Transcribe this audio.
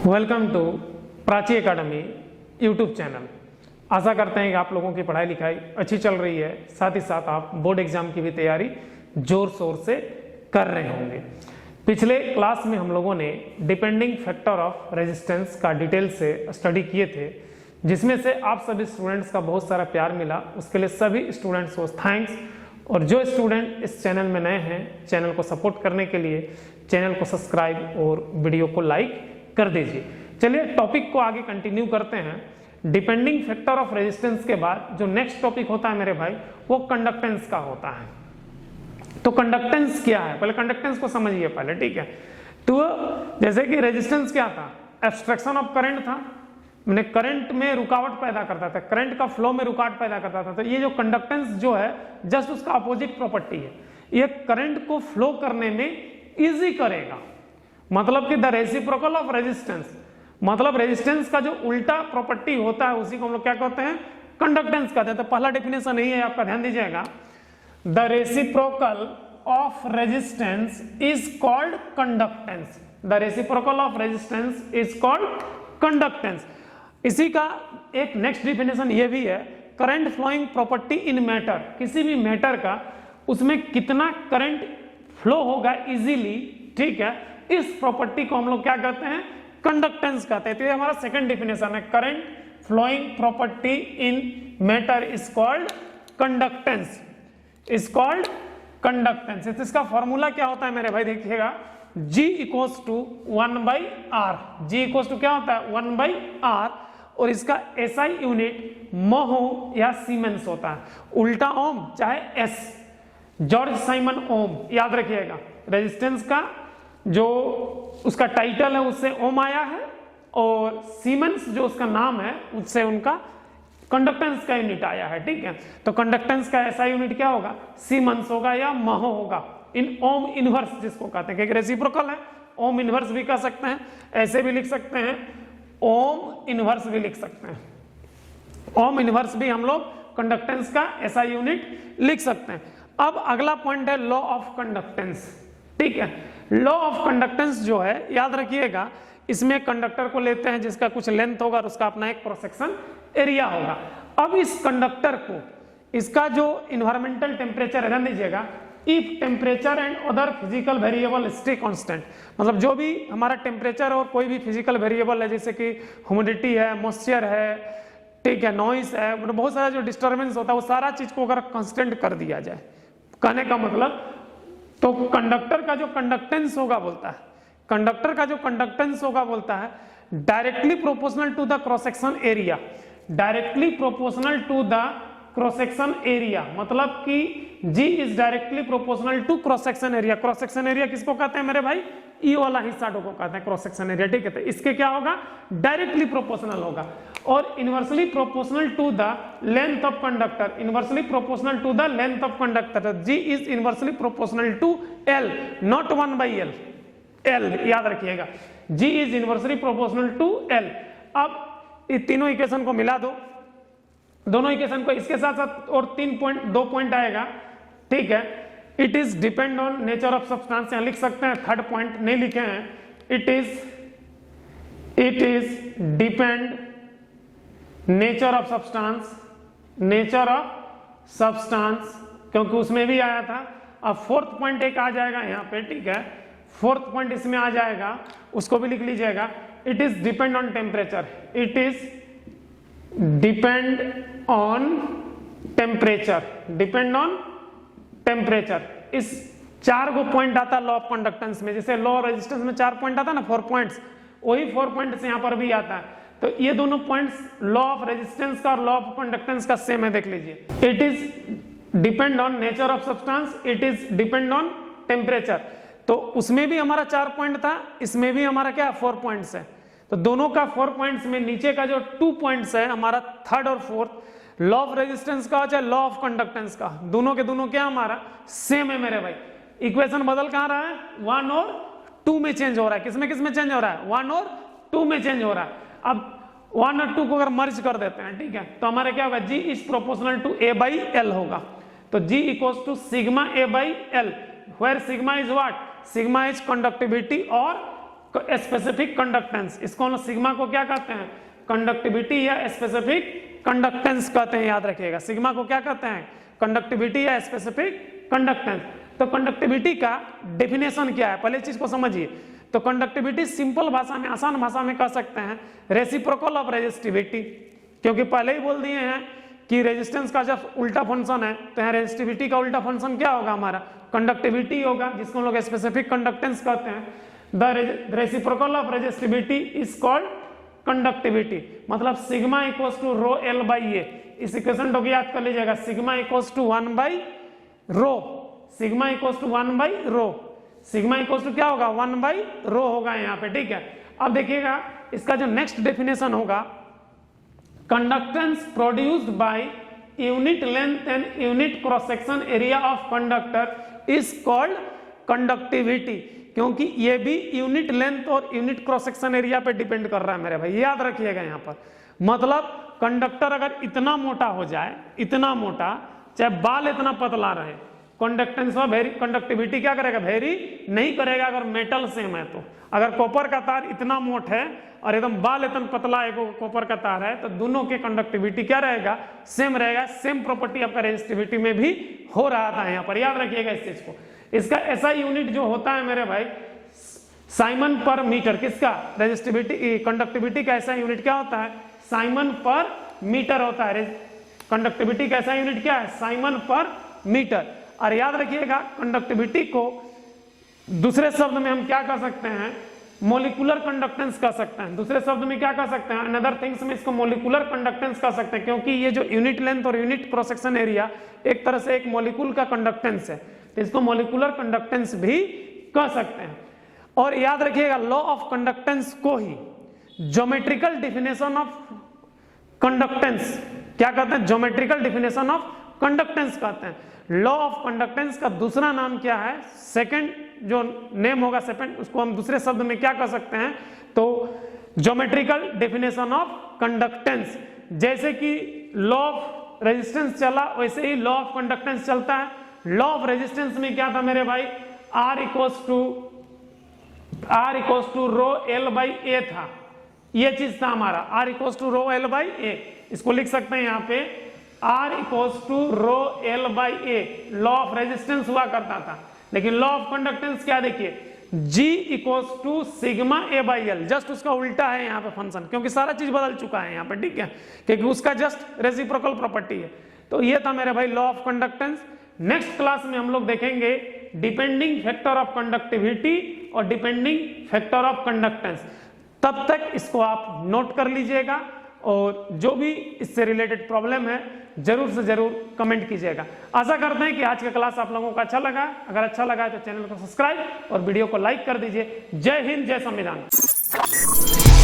Welcome to Prachi academy YouTube channel. आशा करते हैं कि आप लोगों की पढ़ाई लिखाई अच्छी चल रही है, साथ ही साथ आप बोर्ड एग्जाम की भी तैयारी जोर शोर से कर रहे होंगे। पिछले क्लास में हम लोगों ने डिपेंडिंग फैक्टर ऑफ रेजिस्टेंस का डिटेल से स्टडी किए थे, जिसमें से आप सभी स्टूडेंट्स का बहुत सारा प्यार मिला। उसके लिए सभी स्टूडेंट्स को थैंक्स। और जो स्टूडेंट इस चैनल में नए हैं, चैनल को सपोर्ट करने के लिए चैनल को सब्सक्राइब और वीडियो को लाइक कर दीजिए। चलिए टॉपिक को आगे कंटिन्यू करते हैं। डिपेंडिंग फैक्टर ऑफ रेजिस्टेंस के बाद जो नेक्स्ट टॉपिक होता है मेरे भाई, वो कंडक्टेंस का होता है। तो कंडक्टेंस क्या है, पहले कंडक्टेंस को समझिए पहले, ठीक है। तो जैसे कि रेजिस्टेंस क्या था, एब्स्ट्रक्शन ऑफ करंट था, मैंने करंट में रुकावट पैदा करता था, करंट का फ्लो में रुकावट पैदा करता था। तो ये जो कंडक्टेंस जो है जस्ट उसका अपोजिट प्रॉपर्टी है, ये करंट को फ्लो करने में इजी करेगा। मतलब कि द रेसिप्रोकल ऑफ रेजिस्टेंस, मतलब रेजिस्टेंस का जो उल्टा प्रॉपर्टी होता है उसी को हम लोग क्या कहते हैं, कंडक्टेंस कहते हैं। तो पहला डेफिनेशन यही है, आपका ध्यान दीजिएगा। The reciprocal of resistance is called conductance. The reciprocal of resistance is called conductance. इसी का एक नेक्स्ट डेफिनेशन ये भी है, current flowing property in matter. किसी भी मैटर का उसमें कितना करंट फ्लो होगा इजीली, ठीक है, इस प्रॉपर्टी को हम लोग क्या कहते हैं, कंडक्टेंस कहते हैं। तो ये हमारा सेकंड डेफिनेशन है, current flowing property in matter is called conductance, is called conductance. इसका फॉर्मूला क्या होता है मेरे भाई, देखिएगा, G equals to 1/R। G equals to क्या होता है, 1/R। और इसका SI यूनिट महो या सीमेंस होता है, उल्टा ओम चाहे S, जॉर्ज साइमन ओम, याद रखिएगा। रेजिस्टेंस का जो उसका टाइटल है उससे ओम आया है, और सीमेंस जो उसका नाम है उससे उनका कंडक्टेंस का यूनिट आया है, ठीक है। तो कंडक्टेंस का SI यूनिट क्या होगा, सीमेंस होगा या महो होगा। इन ओम इनवर्स जिसको कहते हैं, क्योंकि रेसिप्रोकल है, ओम इनवर्स भी कह सकते हैं, ऐसे भी लिख सकते हैं, ओम इनवर्स भी लिख सकते हैं। ओम इनवर्स भी हम लोग कंडक्टेंस का SI यूनिट लिख सकते हैं। अब अगला पॉइंट है लॉ ऑफ कंडक्टेंस, ठीक है। लॉ ऑफ कंडक्टेंस जो है, याद रखिएगा, इसमें कंडक्टर को लेते हैं जिसका कुछ लेंथ होगा और उसका अपना एक क्रॉस सेक्शन एरिया होगा। अब इस कंडक्टर को, इसका जो इन्वायरमेंटल टेम्परेचर है, ध्यान दीजिएगा, if temperature and other physical variable stay constant, मतलब जो भी हमारा टेम्परेचर और कोई भी फिजिकल वेरिएबल है, जैसे कि ह्यूमिडिटी है, मॉइस्चर है, ठीक है, नॉइस है, मतलब बहुत सारा जो डिस्टर्बेंस होता है, वो सारा चीज को अगर कांस्टेंट कर दिया जाए, कहने का मतलब, तो कंडक्टर का जो कंडक्टेंस होगा बोलता है, कंडक्टर का जो कंडक्टेंस होगा बोलता है directly proportional to the cross section area, directly proportional to the cross section area, मतलब कि G is directly proportional to cross section area. Cross section area किसको कहते हैं मेरे भाई, ई वाला हिस्सा को कहते हैं क्रॉस सेक्शन एरिया, ठीक है। तो इसके क्या होगा, डायरेक्टली प्रोपोर्शनल होगा, और inversely proportional to the length of conductor, inversely proportional to the length of conductor. G is inversely proportional to L, not 1/L, L याद रखिएगा, G is inversely proportional to L। अब ये तीनों equation को मिला दो, दोनों इक्वेशन को, इसके साथ साथ और 2 पॉइंट आएगा, ठीक है। It is depend on nature of substance, यहां लिख सकते हैं, थर्ड पॉइंट नहीं लिखे हैं, it is depend nature of substance, nature of substance, क्योंकि उसमें भी आया था। अब फोर्थ पॉइंट एक आ जाएगा यहाँ पे, ठीक है, फोर्थ पॉइंट इसमें आ जाएगा, उसको भी लिख लीजिएगा। It is depend on temperature, it is depend on temperature, depend on temperature. इस 4 को पॉइंट आता है लॉ ऑफ कंडक्टेंस में, जैसे लॉ रेजिस्टेंस में 4 पॉइंट आता है ना, 4 पॉइंट्स, वही 4 पॉइंट्स यहाँ पर भी आता है। तो ये दोनों पॉइंट्स लॉ ऑफ रेजिस्टेंस का और लॉ ऑफ कंडक्टेंस का सेम है, देख लीजिए। It is depend on nature of substance, it is depend on temperature. तो उसमें भी हमारा 4 पॉइंट था, इसमें भी हमारा क्या 4 पॉइंट्स है। तो दोनों का 4 पॉइंट्स में नीचे का जो 2 पॉइंट्स है हमारा, थर्ड और फोर्थ, लॉ ऑफ रेजिस्टेंस का चाहे लॉ ऑफ कंडक्टेंस का, दोनों के दोनों क्या हमारा सेम है मेरे भाई। इक्वेशन बदल कहां रहा है, 1 और 2 में चेंज हो रहा है। किसमें किसमें चेंज हो रहा है, 1 और 2 में चेंज हो रहा है। अब 1 और 2 को अगर मर्ज कर देते हैं, ठीक है, तो हमारे क्या होगा, G is proportional to A/L होगा। तो G equals to sigma A/L, where sigma is what, sigma is conductivity और स्पेसिफिक कंडक्टेंस। इसको हम सिग्मा को क्या कहते हैं, कंडक्टिविटी या स्पेसिफिक कंडक्टेंस कहते हैं, याद रखिएगा। सिग्मा को क्या कहते हैं, कंडक्टिविटी या स्पेसिफिक कंडक्टेंस। तो कंडक्टिविटी का डेफिनेशन क्या है, पहले चीज को समझिए। तो कंडक्टिविटी सिंपल भाषा में, आसान भाषा में कह सकते हैं रेसिप्रोकल ऑफ रेजिस्टिविटी, क्योंकि पहले ही बोल दिए हैं कि रेजिस्टेंस का जब उल्टा फंक्शन है तो यहाँ रेजिस्टिविटी का उल्टा फंक्शन क्या होगा, हमारा कंडक्टिविटी होगा, जिसको हम लोग स्पेसिफिक कंडक्टेंस कहते हैं। The reciprocal of resistivity is called conductivity. मतलब sigma equals to rho L by A, इस इक्वेशन को याद कर लीजिएगा। Sigma equals to 1 by rho, sigma equals to 1 by rho, sigma equals to क्या होगा, 1 बाई रो होगा यहाँ पे, ठीक है। अब देखिएगा इसका जो नेक्स्ट डेफिनेशन होगा, conductance produced by unit length and unit cross section area of conductor is called conductivity, क्योंकि ये भी यूनिट लेंथ और यूनिट क्रॉस सेक्शन एरिया पे डिपेंड कर रहा है मेरे भाई, याद रखिएगा यहाँ पर। मतलब कंडक्टर अगर इतना मोटा हो जाए, इतना मोटा, चाहे बाल इतना पतला रहे, कंडक्टेंस में वेरी, कंडक्टिविटी क्या करेगा, वेरी नहीं करेगा अगर मेटल सेम है तो। अगर कॉपर का तार इतना मोट है और एकदम बाल इतना पतला है कॉपर का तार है, तो दोनों के कंडक्टिविटी क्या रहेगा, सेम रहेगा। सेम प्रॉपर्टी आपका रेजिस्टिविटी में भी हो रहा था यहाँ पर, याद रखिएगा इस चीज को। इसका ऐसा यूनिट जो होता है मेरे भाई, साइमन पर मीटर, किसका, रेजिस्टिविटी, कंडक्टिविटी का ऐसा यूनिट क्या होता है, साइमन पर मीटर होता है। कंडक्टिविटी का ऐसा यूनिट क्या है, साइमन पर मीटर। और याद रखिएगा कंडक्टिविटी को दूसरे शब्द में हम क्या कह सकते हैं, मोलिकुलर कंडक्टेंस कह सकते हैं। दूसरे शब्द में क्या कह सकते हैं, अनदर थिंग्स में इसको मोलिकुलर कंडक्टेंस कह सकते हैं, क्योंकि ये जो यूनिट लेंथ और यूनिट क्रॉस सेक्शन एरिया एक तरह से एक मॉलिक्यूल का कंडक्टेंस है, तो इसको मोलिकुलर कंडक्टेंस भी कह सकते हैं। और याद रखिएगा लॉ ऑफ कंडक्टेंस को ही ज्योमेट्रिकल डिफिनेशन ऑफ कंडक्टेंस क्या कहते हैं, ज्योमेट्रिकल डिफिनेशन ऑफ कंडक्टेंस कहते हैं। लॉ ऑफ कंडक्टेंस का दूसरा नाम क्या है, सेकंड जो नेम होगा सेकंड, उसको हम दूसरे शब्द में क्या कह सकते हैं, तो ज्योमेट्रिकल डेफिनेशन ऑफ कंडक्टेंस। जैसे कि लॉ ऑफ रेजिस्टेंस चला, वैसे ही लॉ ऑफ कंडक्टेंस चलता है। लॉ ऑफ रेजिस्टेंस में क्या था मेरे भाई, R equals to rho L by A था, ये चीज था हमारा, R equals to rho L by A. इसको लिख सकते हैं यहाँ पे, R equals to rho L by A, law of resistance हुआ करता था। लेकिन लॉ ऑफ कंडक्टेंस क्या देखिए, G equals to sigma A by L, just उसका उल्टा है यहाँ पे फंक्शन, क्योंकि सारा चीज बदल चुका है यहाँ पे, ठीक है, क्योंकि उसका जस्ट रेसिप्रोकल प्रॉपर्टी है। तो ये था मेरे भाई law of conductance. Next class में हम लोग देखेंगे डिपेंडिंग फैक्टर ऑफ कंडक्टिविटी और डिपेंडिंग फैक्टर ऑफ कंडक्टेंस। तब तक इसको आप नोट कर लीजिएगा, और जो भी इससे रिलेटेड प्रॉब्लम है जरूर से जरूर कमेंट कीजिएगा। आशा करते हैं कि आज का क्लास आप लोगों को अच्छा लगा। अगर अच्छा लगा है तो चैनल को सब्सक्राइब और वीडियो को लाइक कर दीजिए। जय हिंद, जय संविधान।